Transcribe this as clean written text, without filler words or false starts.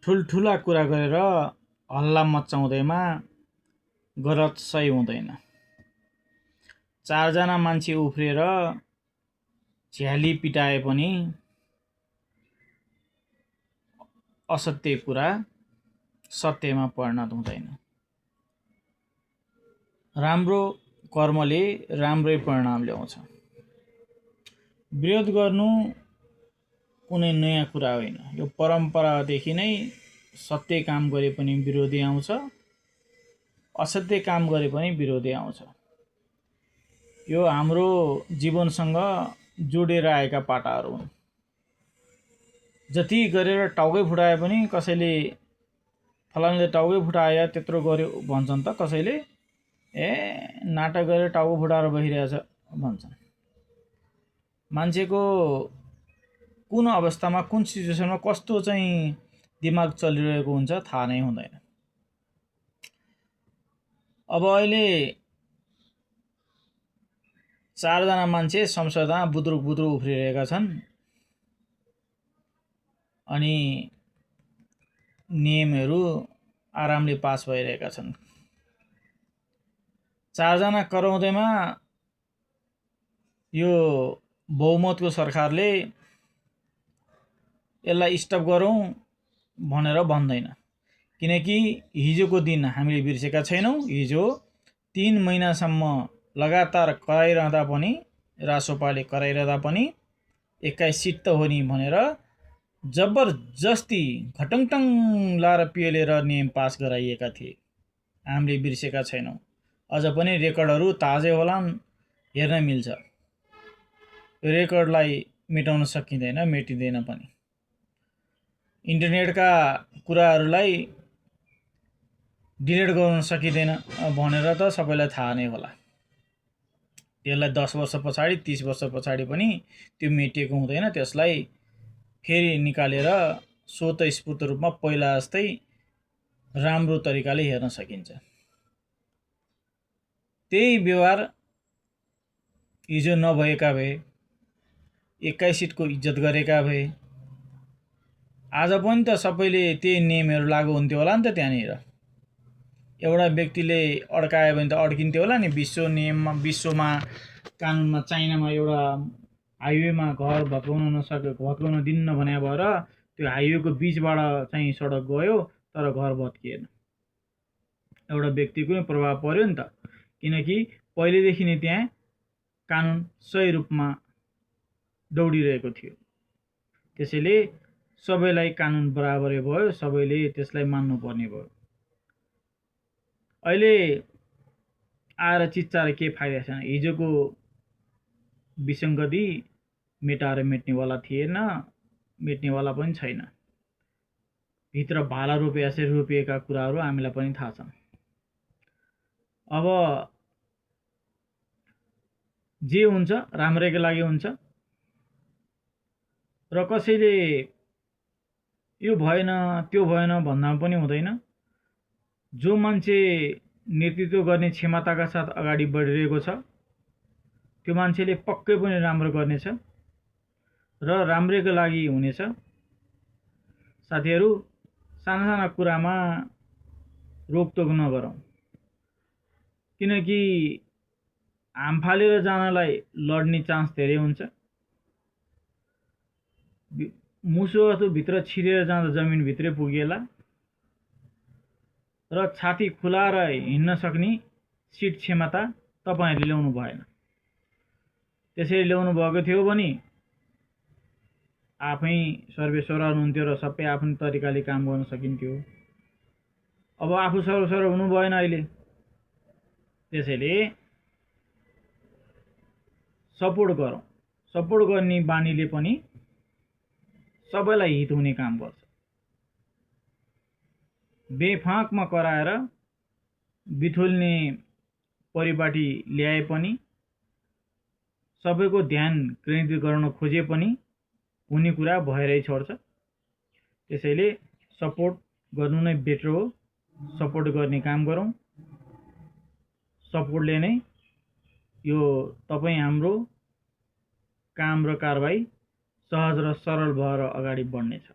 ठुल्ठुला कुरा गरेर हल्ला मचाउँदैमा गलत सही हुँदैन। चारजना मान्छे उफ्रिएर झ्याली पिटाए पनि असत्य कुरा सत्यमा परिणत हुँदैन। राम्रो कर्मले राम्रै परिणाम ल्याउँछ। विरोध गर्नु कुनै नयाँ कुरा होइन। यो परम्परादेखि नै सत्य काम गरे पनि विरोधी आउँछ, असत्य काम गरे पनि विरोधी आउँछ। यो हाम्रो जीवनसँग जोडेर आएका पाटाहरू हुन्। जति गरेर टाउकै फुटाए पनि कसैले फलानाले टाउकै फुटायो त्यत्रो गर्यो भन्छन् त, कसैले नाटक गरेर टाउको फुटाएर बसिरहेछ भन्छन्। मान्छेको कुन अवस्थामा कुन सिचुएसनमा कस्तो चाहिँ दिमाग चलिरहेको हुन्छ थाहा नै हुँदैन। अब अहिले चारजना मान्छे संसदमा बुद्रुक बुद्रुक उफ्रिरहेका छन् अनि नियमहरू आरामले पास भइरहेका छन्। चारजना कराउँदैमा यो बहुमतको सरकारले यसलाई स्टप गरौँ भनेर भन्दैन। किनकि हिजोको दिन हामीले बिर्सेका छैनौँ। हिजो 3 महिनासम्म लगातार कराइरहँदा पनि, रासोपाले कराइरहँदा पनि 21 सिट त हो नि भनेर जबरजस्ती घटङटङ लाएर पेलेर नियम पास गराइएका थिए। हामीले बिर्सेका छैनौँ। अझ पनि रेकर्डहरू ताजै होलान्, हेर्न मिल्छ। रेकर्डलाई मेटाउन सकिँदैन, मेटिँदैन पनि। इन्टरनेटका कुराहरूलाई डिलिट गर्न सकिँदैन भनेर त सबैलाई थाहा नै होला। त्यसलाई 10 वर्ष पछाडि 30 वर्ष पछाडि पनि त्यो मेटिएको हुँदैन। त्यसलाई फेरि निकालेर स्वतस्फूर्त रूपमा पहिला जस्तै राम्रो तरिकाले हेर्न सकिन्छ। त्यही व्यवहार हिजो नभएका भए, 21 सिटको इज्जत गरेका भए आज पनि त सबैले त्यही नियमहरू लागू हुन्थ्यो होला नि त। त्यहाँनिर एउटा व्यक्तिले अड्कायो भने त अड्किन्थ्यो होला नि। विश्व नियममा, विश्वमा, कानुनमा, चाइनामा एउटा हाइवेमा घर भत्काउन दिन्न भने भएर त्यो हाइवेको बीचबाट चाहिँ सडक गयो तर घर भत्किएन। एउटा व्यक्तिको प्रभाव पर्यो नि त। किनकि पहिलेदेखि नै त्यहाँ कानुन सही रूपमा दौडिरहेको थियो। त्यसैले सबैलाई कानुन बराबरै भयो, सबैले त्यसलाई मान्नुपर्ने भयो। अहिले आएर चिच्चाएर के फाइदा छैन। हिजोको विसङ्गति मेटाएर मेट्नेवाला थिएन, मेट्नेवाला पनि छैन। भित्र भाला रोपिएका कुराहरू हामीलाई पनि थाहा छन्। अब जे हुन्छ राम्रैको लागि हुन्छ र कसैले यो भएन त्यो भएन भन्दा पनि हुँदैन। जो मान्छे नेतृत्व गर्ने क्षमताका साथ अगाडि बढिरहेको छ त्यो मान्छेले पक्कै पनि राम्रो गर्नेछ र राम्रैको लागि हुनेछ। साथीहरू, साना साना कुरामा रोकटोक नगरौँ। किनकि हाम फालेर जानलाई लड्ने चान्स धेरै हुन्छ। मुसो अथवा भित्र छिरेर जाँदा जमिनभित्रै पुगेला र छाती खुलाएर हिँड्न सक्ने सिट क्षमता तपाईहरुले ल्याउनु भएन। त्यसरी ल्याउनु भएको थियो भने आफै सर्वेश्वर हुनुहुन्थ्यो र सबै आफ्नो तरिकाले काम गर्न सकिन्थ्यो। अब आफू सर्वेश्वर हुनु भएन अहिले। त्यसैले सपोर्ट गरौँ। सपोर्ट गर्ने बानीले पनि सबैलाई हित हुने काम गर्छ। बेफाकमा कराएर बिथोल्ने परिपाटी ल्याए पनि, सबैको ध्यान केन्द्रित गर्न खोजे पनि हुने कुरा भएरै छोड्छ। त्यसैले सपोर्ट गर्नु नै बेटर हो। सपोर्ट गर्ने काम गरौँ। सपोर्टले नै यो तपाई हाम्रो काम र कारबाही सहज र सरल भएर अगाडि बढ्नेछ।